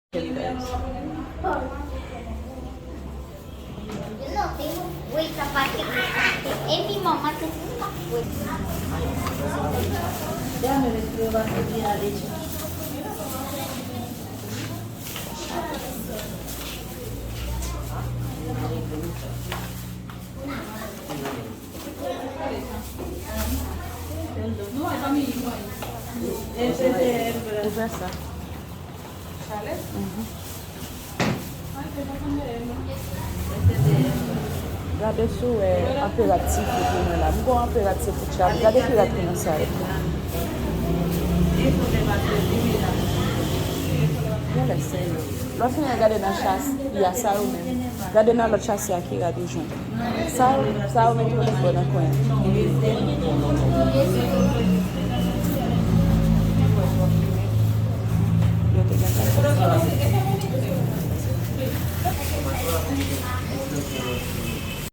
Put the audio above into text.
Wait sa pati. Emi mama tu semua. Wait. Déjame ver qué va a ser bien leche. Es esa. Gade sou aperatif pou mwen la. Mwen kon aperatif pou chab. Gade ki gade nan sa e. Gade se yo. Lo fin gade nan chas, ya sa ou men. Gade nan lo chas ya ki gade joun. Sa ou men tou le bon nan kwen. Yo te gade.